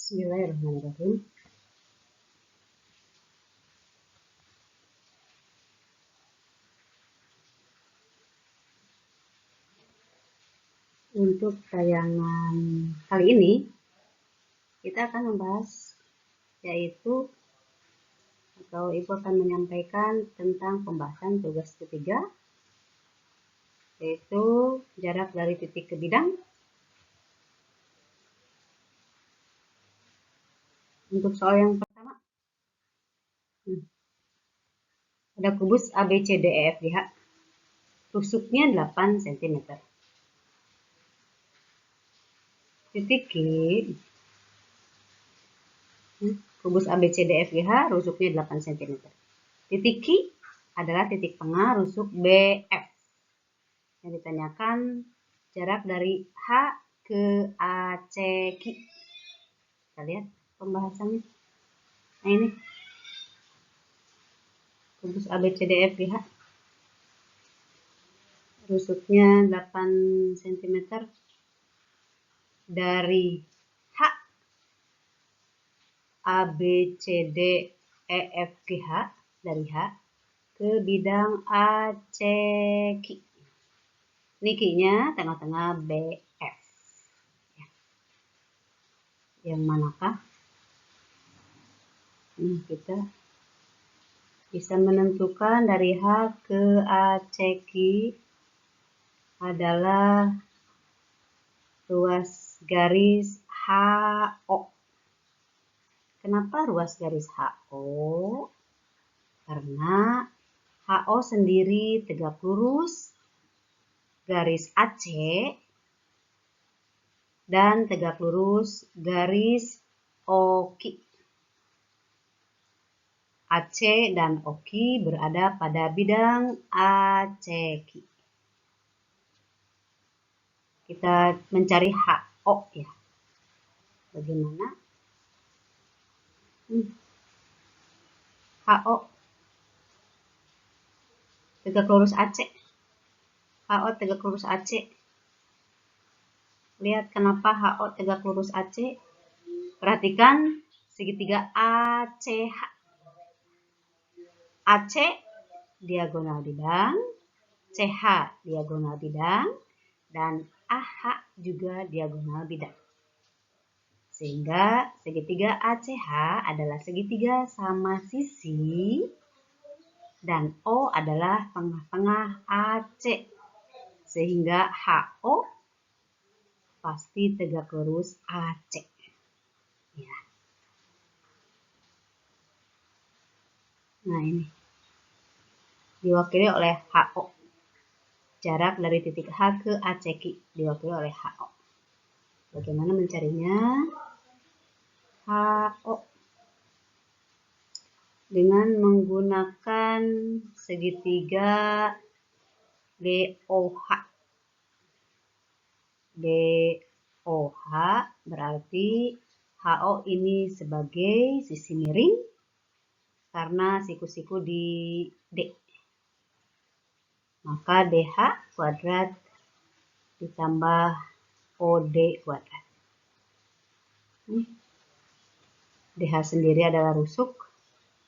Bismillahirrahmanirrahim. Untuk tayangan kali ini kita akan membahas yaitu atau Ibu akan menyampaikan tentang pembahasan tugas ketiga, yaitu jarak dari titik ke bidang. Untuk soal yang pertama, ada kubus ABCDEFGH, tusuknya 8 cm. Titik Q, kubus ABCDEFGH, rusuknya 8 cm. Titik Q adalah titik tengah rusuk BF. Yang ditanyakan jarak dari H ke ACQ. Kita lihat pembahasannya. Nah ini kubus ABCDEFGH, rusuknya 8 cm dari H ABCDEFGH, dari H ke bidang ACQ. Ini Q-nya tengah-tengah BF. Yang manakah? Kita bisa menentukan dari H ke ACQ adalah ruas garis HO. Kenapa ruas garis HO? Karena HO sendiri tegak lurus garis AC dan tegak lurus garis OQ. AC dan OQ berada pada bidang ACQ. Kita mencari HO ya. Bagaimana? HO tegak lurus AC. HO tegak lurus AC. Lihat kenapa HO tegak lurus AC. Perhatikan segitiga ACH. AC diagonal bidang, CH diagonal bidang, dan AH juga diagonal bidang. Sehingga segitiga ACH adalah segitiga sama sisi dan O adalah tengah-tengah AC. Sehingga HO pasti tegak lurus AC. Ya. Nah ini diwakili oleh HO. Jarak dari titik H ke ACQ diwakili oleh HO. Bagaimana mencarinya? HO dengan menggunakan segitiga DOH. DOH berarti HO ini sebagai sisi miring karena siku-siku di D. Maka DH kuadrat ditambah OD kuadrat. DH sendiri adalah rusuk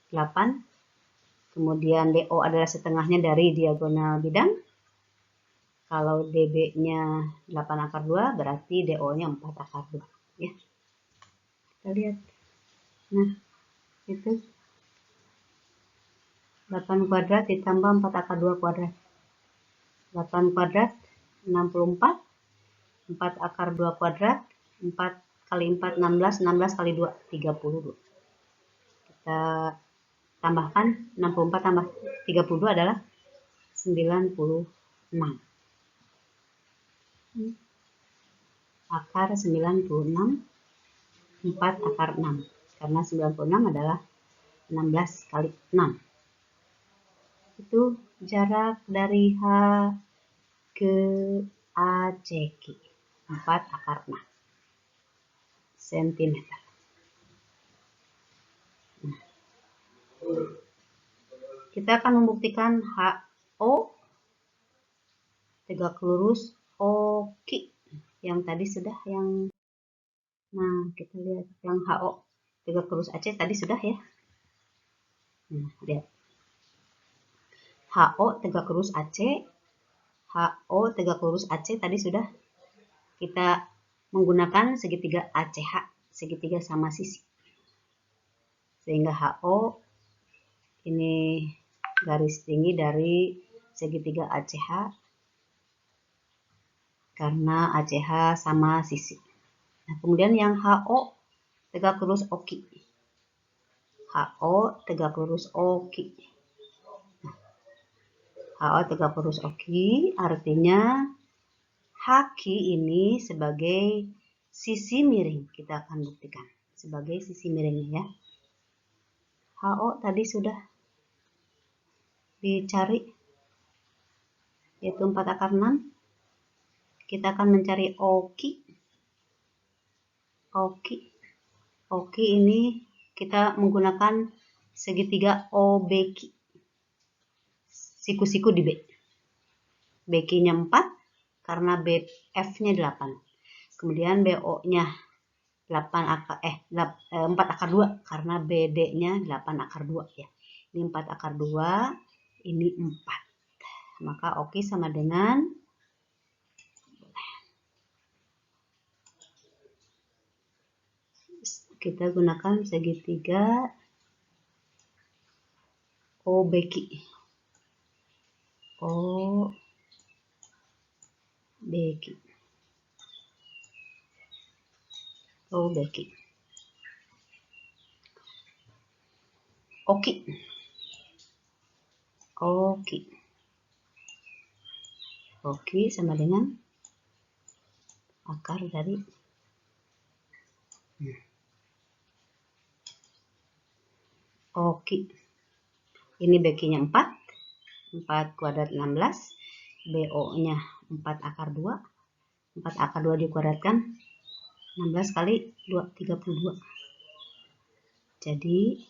8. Kemudian DO adalah setengahnya dari diagonal bidang. Kalau DB-nya 8/2 berarti DO-nya 4/2. Ya. Kita lihat. Nah, itu 8 kuadrat ditambah 4/2 kuadrat. 8 kuadrat 64. 4/2 kuadrat 4 kali 4 16, 16 kali 2 32. Kita tambahkan 64 tambah 32 adalah 96. Akar 96 4/6 karena 96 adalah 16 kali 6. Itu jarak dari H ke ACQ 4/6 cm. Nah, kita akan membuktikan HO tegak lurus OQ yang tadi sudah yang Nah, kita lihat yang HO tegak lurus AC tadi sudah ya. Nah, lihat. HO tegak lurus AC, HO tegak lurus AC tadi sudah kita menggunakan segitiga ACH, segitiga sama sisi. Sehingga HO ini garis tinggi dari segitiga ACH karena ACH sama sisi. Nah, kemudian yang HO tegak lurus OKI. HO tegak lurus OKI. HO tegak lurus OKI artinya HQ ini sebagai sisi miring. Kita akan buktikan sebagai sisi miringnya ya. HO tadi sudah dicari, yaitu 4/6. Kita akan mencari OKI. OKI ini kita menggunakan segitiga OBQ. Siku-siku di B. BQ-nya 4 karena BF-nya 8. Kemudian BO-nya 4/2 karena BD-nya 8/2 ya. Ini 4/2, ini 4. Maka OKI sama dengan kita gunakan segitiga OBQ. OBQ. OKI sama dengan akar dari OKI. Ini BQ-nya 4 kuadrat 16, BO-nya 4/2, 4/2 dikuadratkan 16 kali 2, 32. Jadi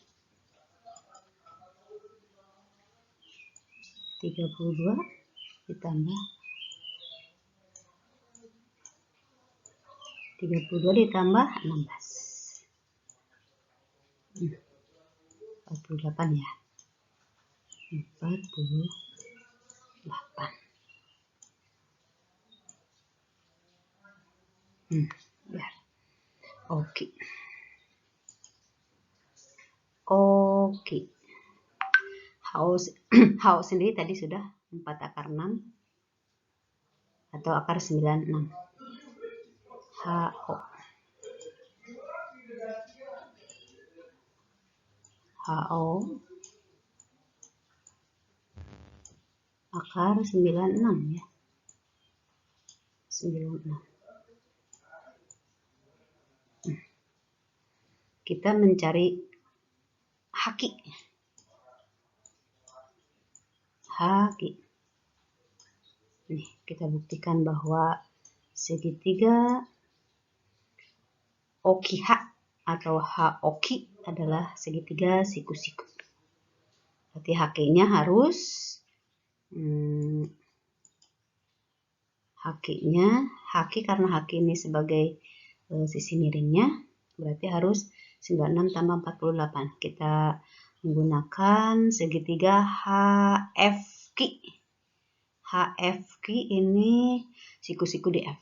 32 ditambah 16. 48 ya. 48. Ya. Oke. HO sendiri tadi sudah 4/6 atau akar 96. HO akar 96 ya. 96. Kita mencari HQ. Nih, kita buktikan bahwa segitiga OQH atau HOQ adalah segitiga siku-siku. Berarti HQ-nya harus HQ karena HQ ini sebagai sisi miringnya, berarti harus 96 tambah 48. Kita menggunakan segitiga HFQ. HFQ ini siku-siku di F.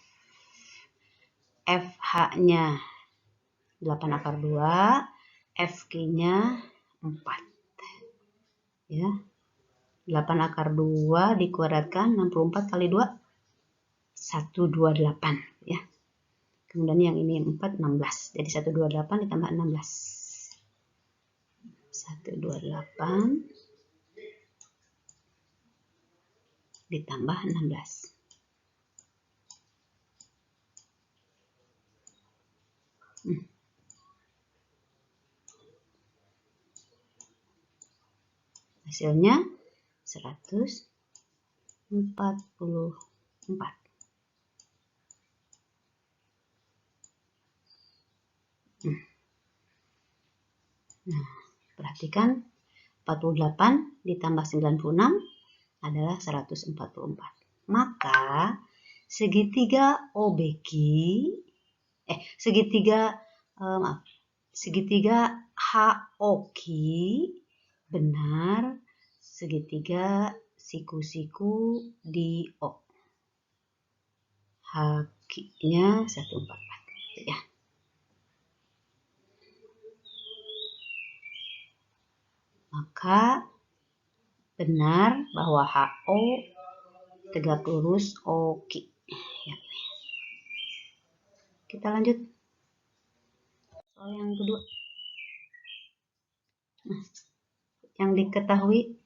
FH-nya 8/2, FQ-nya 4. Ya. 8/2 dikuadratkan 64 kali 2 128 ya. Kemudian yang ini 4 16. Jadi 128 ditambah 16. 128 ditambah 16. Hasilnya 144. Nah, perhatikan 48 ditambah 96 adalah 144. Maka segitiga OBQ segitiga HOKI benar, segitiga siku-siku di O. HOKI-nya 144 ya. Maka benar bahwa HO tegak lurus OKI. Ya. Kita lanjut soal yang kedua. Nah, yang diketahui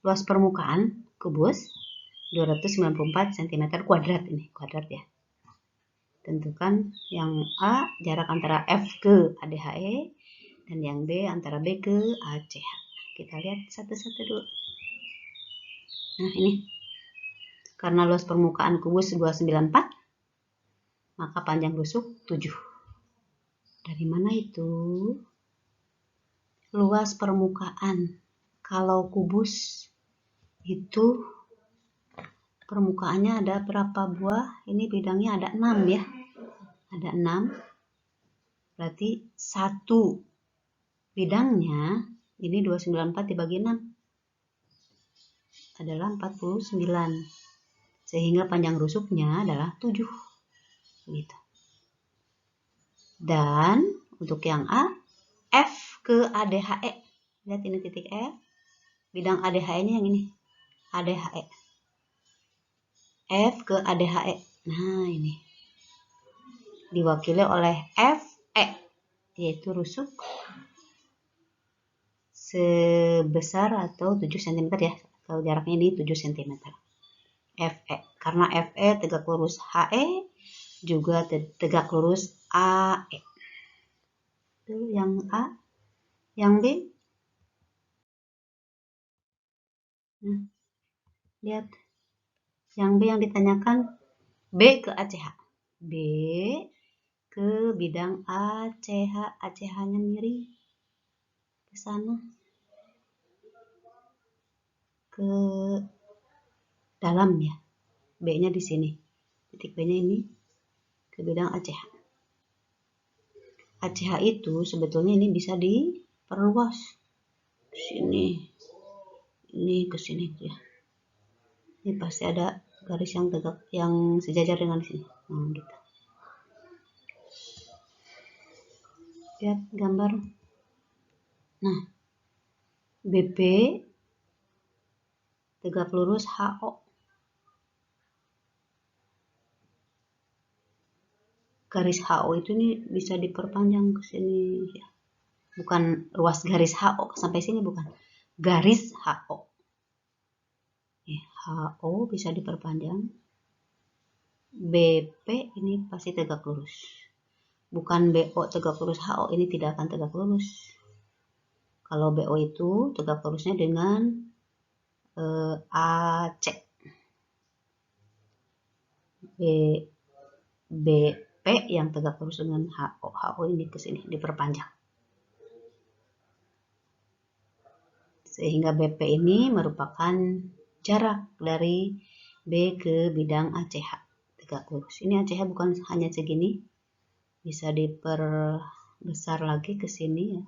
luas permukaan kubus 294 cm kuadrat, ini kuadrat ya. Tentukan yang A jarak antara F ke ADHE dan yang B antara B ke ACH. Kita lihat satu-satu dulu. Nah, ini karena luas permukaan kubus 294, maka panjang rusuk 7. Dari mana itu? Luas permukaan. Kalau kubus itu permukaannya ada berapa buah? Ini bidangnya ada 6 ya. Ada 6. Berarti 1 bidangnya ini 294 dibagi 6 adalah 49. Sehingga panjang rusuknya adalah 7. Gitu. Dan untuk yang A, F ke ADHE. Lihat ini titik F. Bidang ADHE-nya yang ini. ADHE. F ke ADHE. Nah, ini. Diwakili oleh FE. Yaitu rusuk sebesar atau 7 cm ya. Atau jaraknya ini 7 cm. FE. Karena FE tegak lurus HE. Juga tegak lurus AE. Itu yang A. Yang B. Nah, lihat. Yang B yang ditanyakan B ke ACH. B ke bidang ACH. ACH-nya miring ke sana. Ke dalam ya. B-nya di sini. Titik B-nya ini ke bidang ACH. ACH itu sebetulnya ini bisa diperluas. Ke sini. Ini ke sini ya. Ini pasti ada garis yang tegak, yang sejajar dengan sini. Nah, gitu. Lihat gambar. Nah, BP tegak lurus HO. Garis HO itu nih bisa diperpanjang ke sini ya. Bukan ruas garis HO sampai sini, bukan. Garis HO. HO bisa diperpanjang. BP ini pasti tegak lurus. Bukan BO tegak lurus HO, ini tidak akan tegak lurus. Kalau BO itu tegak lurusnya dengan AC. BP yang tegak lurus dengan HO. HO ini ke sini diperpanjang. Sehingga BP ini merupakan jarak dari B ke bidang ACH. Tegak lurus. Ini ACH bukan hanya segini. Bisa diperbesar lagi ke sini ya.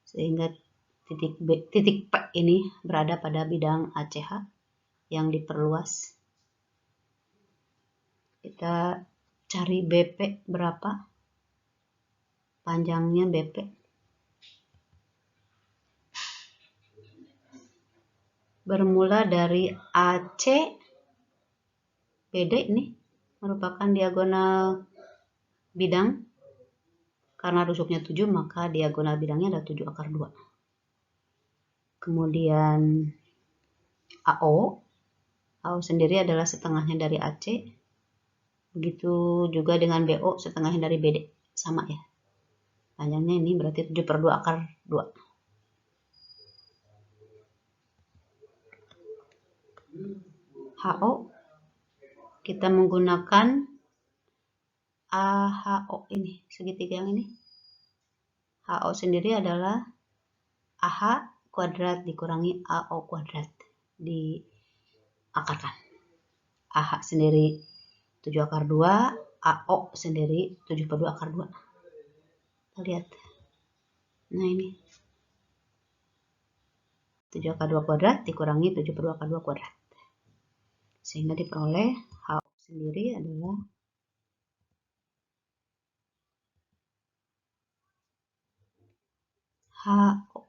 Sehingga titik P ini berada pada bidang ACH yang diperluas. Kita cari BP berapa? Panjangnya BP. Bermula dari AC. BD ini merupakan diagonal bidang. Karena rusuknya 7, maka diagonal bidangnya ada 7 akar 2. Kemudian AO. AO sendiri adalah setengahnya dari AC. Begitu juga dengan BO, setengahnya dari BD. Sama ya. Panjangnya ini berarti 7/2 akar 2. HO. Kita menggunakan AHO ini. Segitiga yang ini. HO sendiri adalah AH kuadrat dikurangi AO kuadrat. Diakarkan. AH sendiri 7 akar 2, AO sendiri 7/2 akar 2. Kita lihat. Nah ini. 7 akar 2 kuadrat dikurangi 7/2 akar 2 kuadrat. Sehingga diperoleh HO sendiri adalah HO.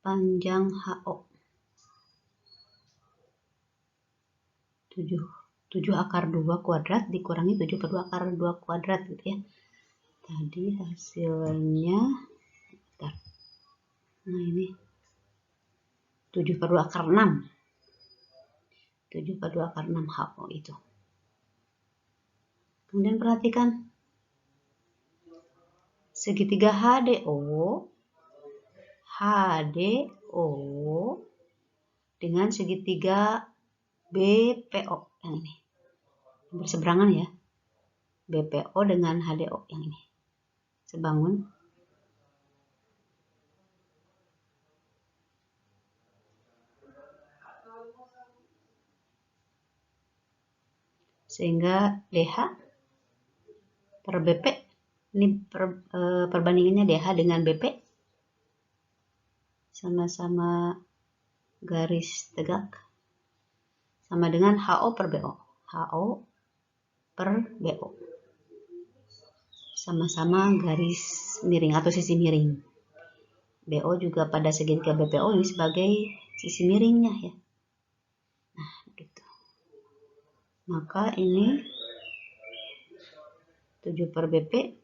Panjang HO 7 akar 2 kuadrat dikurangi 7/2 akar 2 kuadrat gitu ya. Tadi hasilnya, bentar. Nah ini 7/2 akar 6. 7/2 akar 6 HO itu. Kemudian perhatikan segitiga HDO dengan segitiga BPO yang ini. Berseberangan ya. BPO dengan HDO yang ini. Sebangun. Sehingga DH per BP, ini perbandingannya DH dengan BP, sama-sama garis tegak, sama dengan HO per BO. HO per BO. Sama-sama garis miring atau sisi miring. BO juga pada segitiga BPO ini sebagai sisi miringnya ya. Nah, gitu. Maka ini 7 per BP,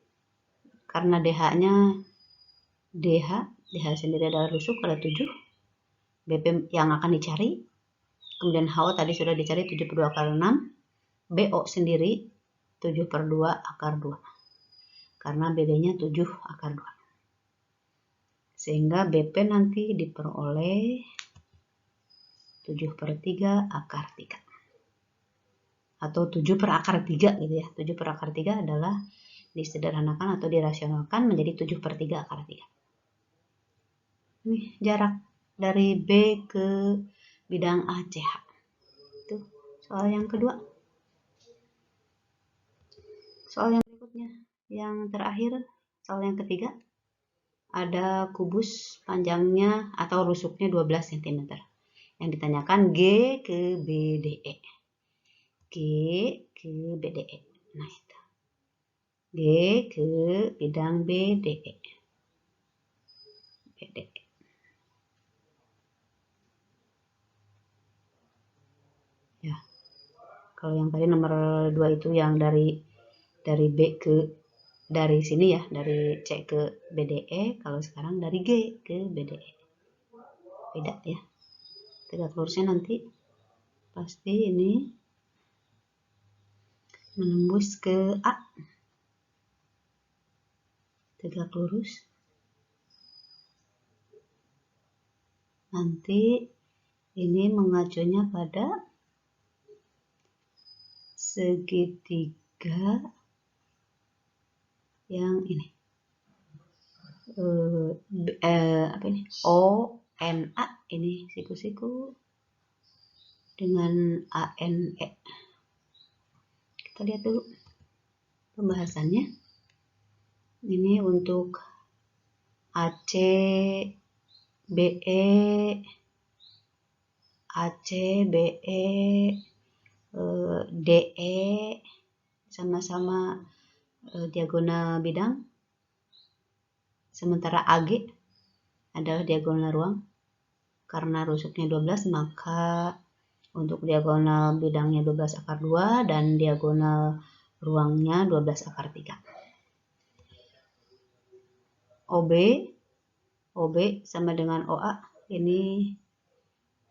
karena DH-nya DH sendiri adalah rusuk pada 7, BP yang akan dicari, kemudian HO tadi sudah dicari 7/2 akar 6, BO sendiri 7/2 akar 2, karena BB-nya 7 akar 2. Sehingga BP nanti diperoleh 7/3 akar 3. Atau 7 per akar 3 gitu ya. 7 per akar 3 adalah disederhanakan atau dirasionalkan menjadi 7/3 akar 3. Ini jarak dari B ke bidang ACH. Itu soal yang kedua. Soal yang berikutnya, yang terakhir, soal yang ketiga. Ada kubus panjangnya atau rusuknya 12 cm. Yang ditanyakan G ke BDE. G ke BDE. Nah itu. G ke bidang BDE. BDE. Ya. Kalau yang tadi nomor 2 itu yang dari B ke, dari sini ya, dari C ke BDE. Kalau sekarang dari G ke BDE. Beda ya. Tegak lurusnya nanti pasti ini menembus ke A. Tegak lurus. Nanti ini mengacunya pada segitiga yang ini. Apa ini? ONA ini siku-siku dengan ANE. Kita lihat dulu pembahasannya. Ini untuk AC, BE, DE sama-sama diagonal bidang. Sementara AG adalah diagonal ruang. Karena rusuknya 12, maka untuk diagonal bidangnya 12 akar 2 dan diagonal ruangnya 12 akar 3. OB sama dengan OA ini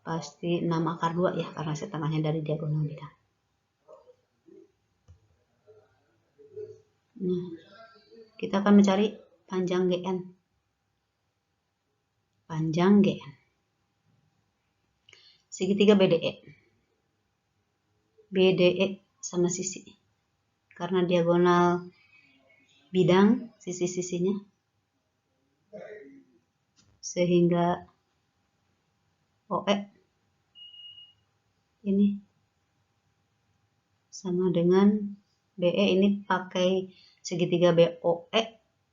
pasti 6 akar 2 ya, karena setengahnya dari diagonal bidang. Nah, kita akan mencari panjang GN. Panjang GN. Segitiga BDE. BDE sama sisi. Karena diagonal bidang sisi-sisinya. Sehingga OE ini sama dengan BE ini pakai segitiga BOE,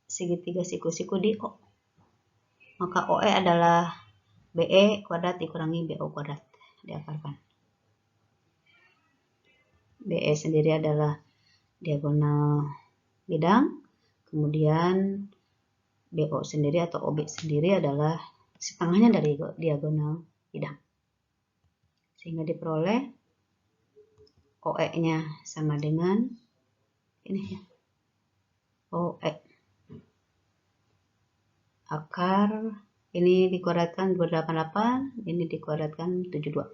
segitiga siku-siku di O. Maka OE adalah BE kuadrat dikurangi BO kuadrat, diakarkan. BE sendiri adalah diagonal bidang, kemudian BO sendiri atau OB sendiri adalah setengahnya dari diagonal bidang. Sehingga diperoleh OE-nya sama dengan ini ya, OE. Akar ini dikuadratkan 288, ini dikuadratkan 72.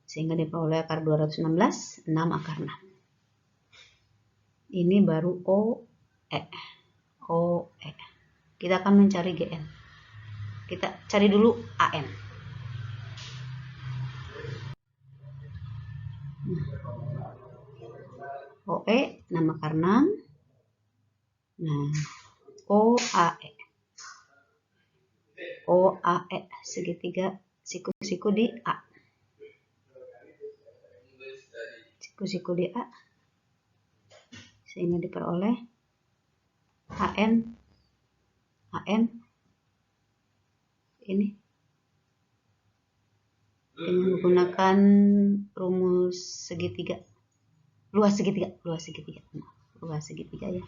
Sehingga diperoleh akar 216, 6 akar 6. Ini baru OE. OE. Kita akan mencari GN. Kita cari dulu AN. OE 6 akar 6. Nah, OAE. OAE segitiga siku-siku di A. Siku-siku di A. Sehingga diperoleh AN ini dengan menggunakan rumus segitiga, luas segitiga ya.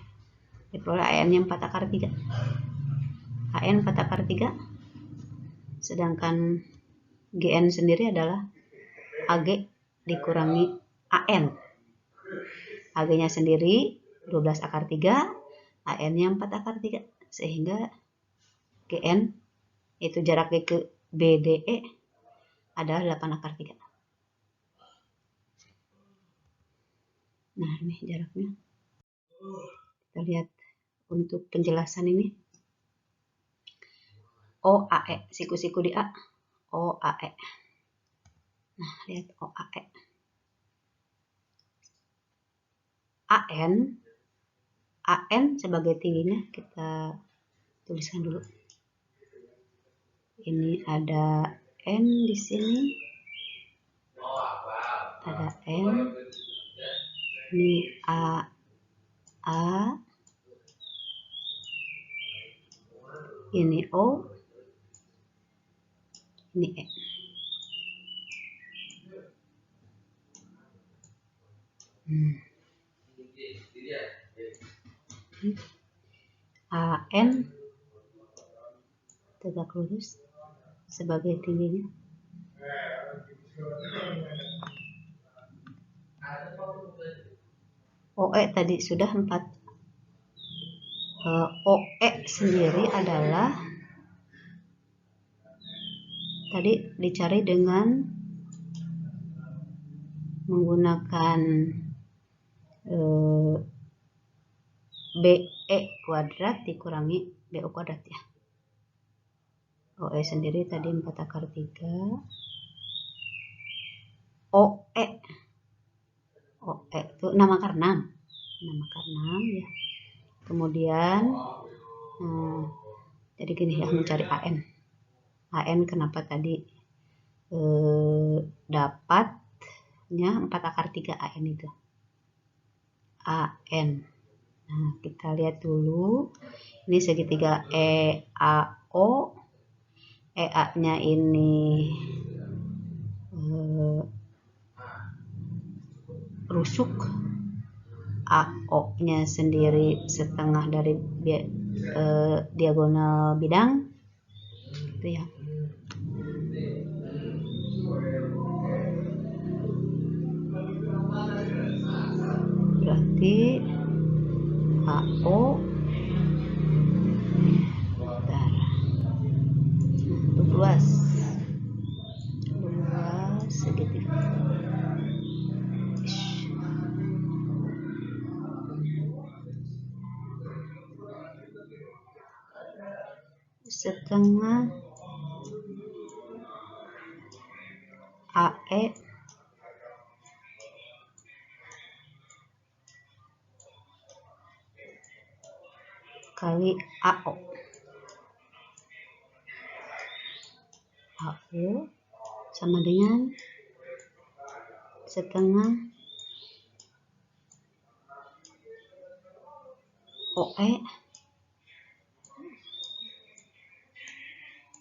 Diperoleh AN-nya 4 akar 3. AN 4 akar 3. Sedangkan GN sendiri adalah AG dikurangi AN. AG-nya sendiri 12 akar 3, AN-nya 4 akar 3. Sehingga GN itu jaraknya ke BDE adalah 8 akar 3. Nah, ini jaraknya. Kita lihat untuk penjelasan ini. OAE, siku-siku di A. OAE. Nah, lihat OAE. AN sebagai tingginya kita tuliskan dulu. Ini ada N di sini. Ada N. Ini A. Ini O. Ini E. AN tegak lurus sebagai tingginya. OE tadi sudah 4. OE sendiri adalah tadi dicari dengan menggunakan BE kuadrat dikurangi BO kuadrat ya. OE sendiri tadi 4 akar 3. OE itu 6 akar 6. 6 akar 6 ya. Kemudian jadi gini ya, mencari AN. AN kenapa tadi dapatnya 4 akar 3 AN itu. AN. Nah, kita lihat dulu. Ini segitiga EAO. EA-nya ini rusuk. AO-nya sendiri setengah dari diagonal bidang. Gitu ya. Berarti AO luas segitiga. Setengah AE kali AO. AO sama dengan setengah OE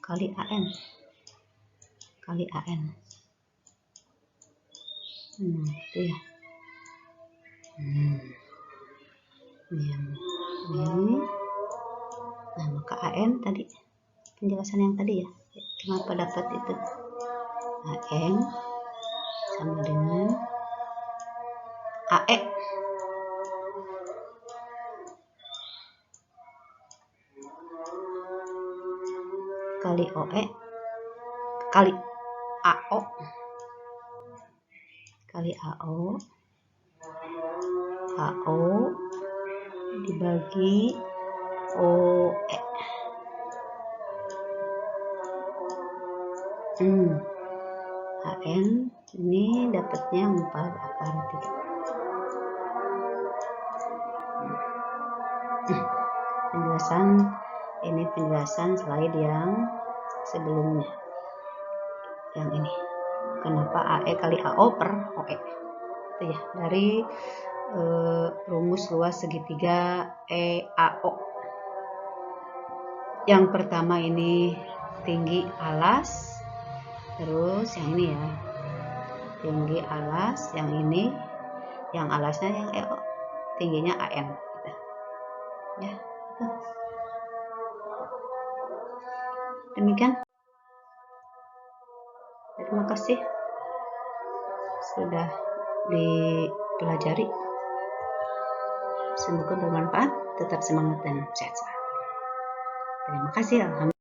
kali AN kali AN. Itu ya. Ini. Nah, maka AN tadi penjelasan yang tadi ya. Kenapa dapat itu? AN sama dengan AE kali OE kali AO kali AO dibagi OE. AN ini dapatnya 4 akar 3. Penjelasan slide yang sebelumnya. Yang ini. Kenapa AE kali AO per OE. Itu ya, dari rumus luas segitiga EAO. Yang pertama ini tinggi alas. Terus yang ini ya, tinggi alas, yang ini, yang alasnya yang EO, tingginya AN. Gitu. Ya, gitu. Demikian. Terima kasih sudah dipelajari. Semoga bermanfaat. Tetap semangat dan sehat selalu. Terima kasih. Alhamdulillah.